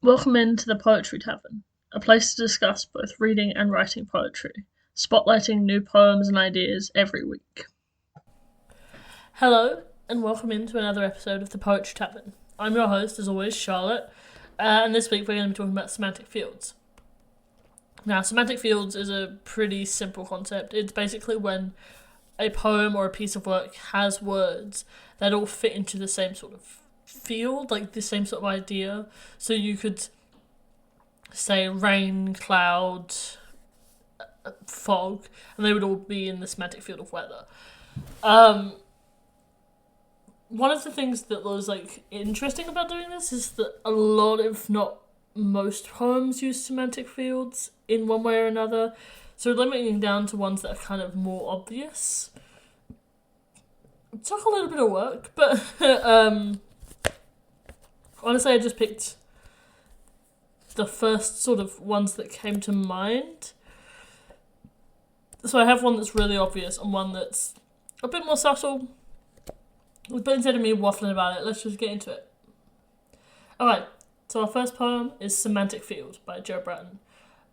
Welcome into the Poetry Tavern, a place to discuss both reading and writing poetry, spotlighting new poems and ideas every week. Hello, and welcome into another episode of the Poetry Tavern. I'm your host, as always, Charlotte, and this week we're going to be talking about semantic fields. Now, semantic fields is a pretty simple concept. It's basically when a poem or a piece of work has words that all fit into the same sort of field, like the same sort of idea. So you could say rain, cloud, fog, and they would all be in the semantic field of weather. One of the things that was interesting about doing this is that a lot, if not most, poems use semantic fields in one way or another. So limiting down to ones that are kind of more obvious. It took a little bit of work, but honestly, I just picked the first sort of ones that came to mind. So I have one that's really obvious and one that's a bit more subtle. But instead of me waffling about it, let's just get into it. Alright, so our first poem is Semantic Field by Bratten.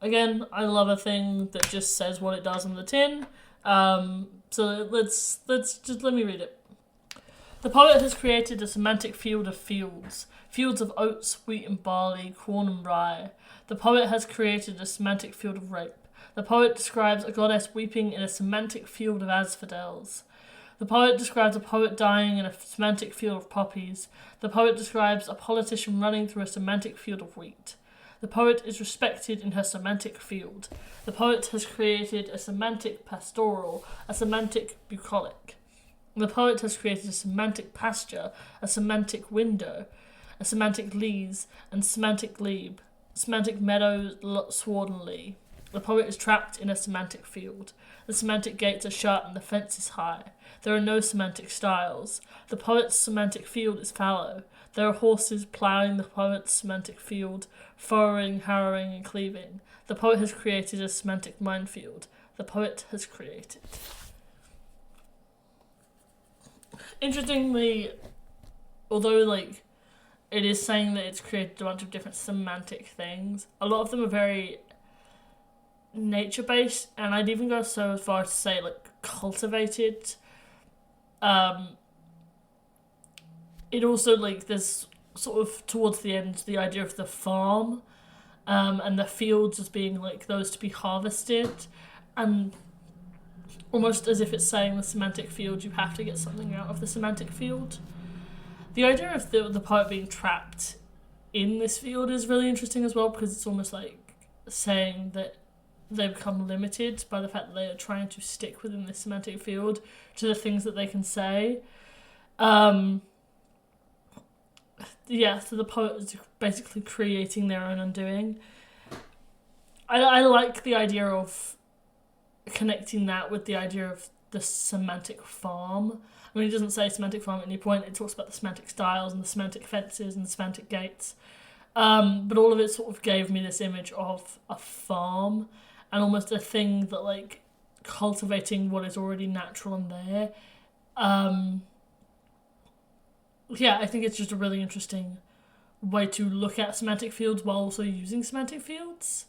Again, I love a thing that just says what it does on the tin. So let me read it. The poet has created a semantic field of fields of oats, wheat and barley, corn and rye. The poet has created a semantic field of rape. The poet describes a goddess weeping in a semantic field of asphodels. The poet describes a poet dying in a semantic field of poppies. The poet describes a politician running through a semantic field of wheat. The poet is respected in her semantic field. The poet has created a semantic pastoral, a semantic bucolic. The poet has created a semantic pasture, a semantic window, a semantic leas, and semantic glebe, semantic meadow, sward and lea. The poet is trapped in a semantic field. The semantic gates are shut and the fence is high. There are no semantic styles. The poet's semantic field is fallow. There are horses ploughing the poet's semantic field, furrowing, harrowing, and cleaving. The poet has created a semantic minefield. The poet has created. Interestingly, although it is saying that it's created a bunch of different semantic things, a lot of them are very nature-based, and I'd even go so far as to say cultivated. It also there's sort of towards the end the idea of the farm, and the fields as being those to be harvested, and almost as if it's saying the semantic field, you have to get something out of the semantic field. The idea of the poet being trapped in this field is really interesting as well, because it's almost like saying that they become limited by the fact that they are trying to stick within this semantic field to the things that they can say. So the poet is basically creating their own undoing. I like the idea of connecting that with the idea of the semantic farm. I mean, it doesn't say semantic farm at any point. It talks about the semantic styles and the semantic fences and the semantic gates. But all of it sort of gave me this image of a farm and almost a thing that cultivating what is already natural and there. I think it's just a really interesting way to look at semantic fields while also using semantic fields.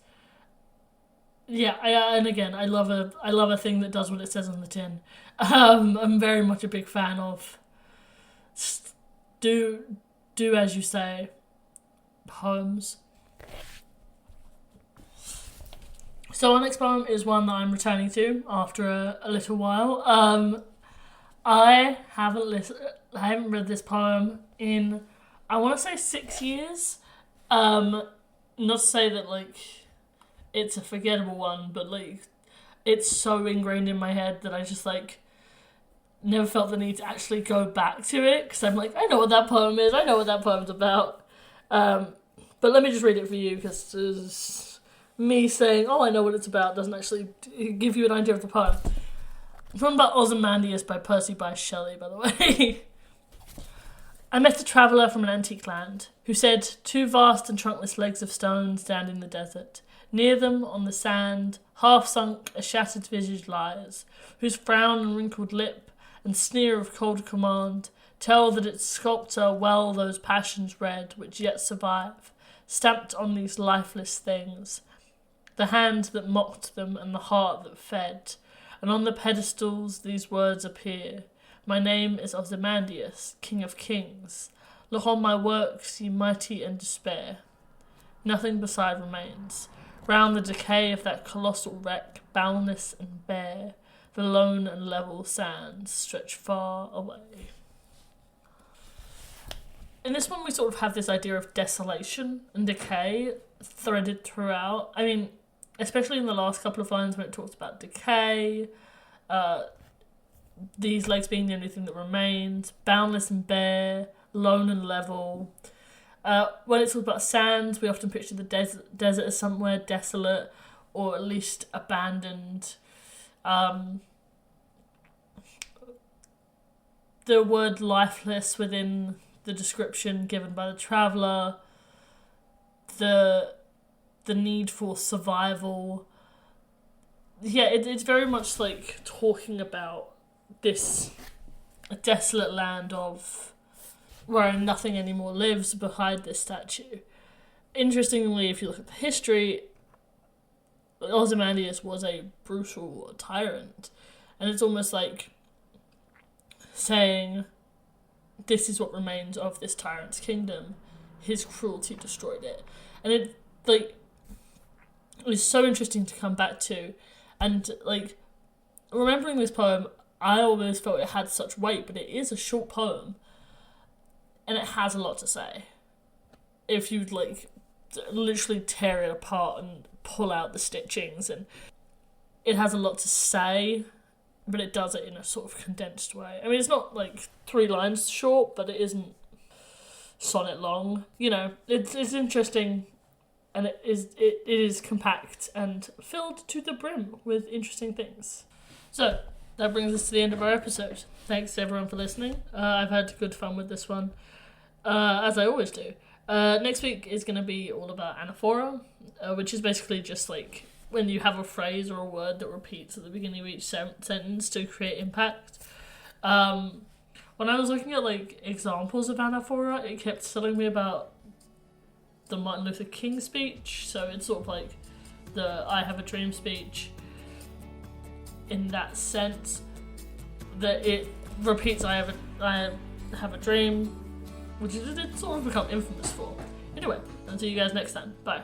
I love a thing that does what it says on the tin. I'm very much a big fan of do as you say poems. So our next poem is one that I'm returning to after a little while. I haven't read this poem in, I want to say 6 years. Not to say that it's a forgettable one, but it's so ingrained in my head that I just never felt the need to actually go back to it, because I'm I know what that poem is, I know what that poem's about. But let me just read it for you, because me saying, oh, I know what it's about, doesn't actually give you an idea of the poem. It's one about Ozymandias by Percy by Shelley, by the way. I met a traveller from an antique land, who said, 2 vast and trunkless legs of stone stand in the desert. Near them, on the sand, half sunk, a shattered visage lies, whose frown and wrinkled lip, and sneer of cold command, tell that its sculptor well those passions read which yet survive, stamped on these lifeless things, the hand that mocked them and the heart that fed, and on the pedestals these words appear. My name is Ozymandias, King of Kings. Look on my works, ye mighty in despair. Nothing beside remains. Round the decay of that colossal wreck, boundless and bare, the lone and level sands stretch far away. In this one we sort of have this idea of desolation and decay threaded throughout. I mean, especially in the last couple of lines when it talks about decay, these legs being the only thing that remains, boundless and bare, lone and level. When it's all about sands, we often picture the desert as somewhere desolate or at least abandoned. The word lifeless within the description given by the traveller, the need for survival. Yeah, it's very much like talking about this desolate land of where nothing anymore lives behind this statue. Interestingly, if you look at the history, Ozymandias was a brutal tyrant, and it's almost like saying, this is what remains of this tyrant's kingdom. His cruelty destroyed it. And it was so interesting to come back to, and remembering this poem, I always felt it had such weight, but it is a short poem, and it has a lot to say. If you literally tear it apart and pull out the stitchings, and it has a lot to say, but it does it in a sort of condensed way. I mean, it's not 3 lines short, but it isn't sonnet long. It's interesting, and it is compact and filled to the brim with interesting things. So that brings us to the end of our episode. Thanks everyone for listening. I've had good fun with this one, as I always do. Next week is going to be all about anaphora, which is basically just when you have a phrase or a word that repeats at the beginning of each sentence to create impact. When I was looking at examples of anaphora, it kept telling me about the Martin Luther King speech. So it's sort of the I have a dream speech, in that sense that it repeats I have a dream, which it's sort of become infamous for. Anyway, until you guys next time. Bye.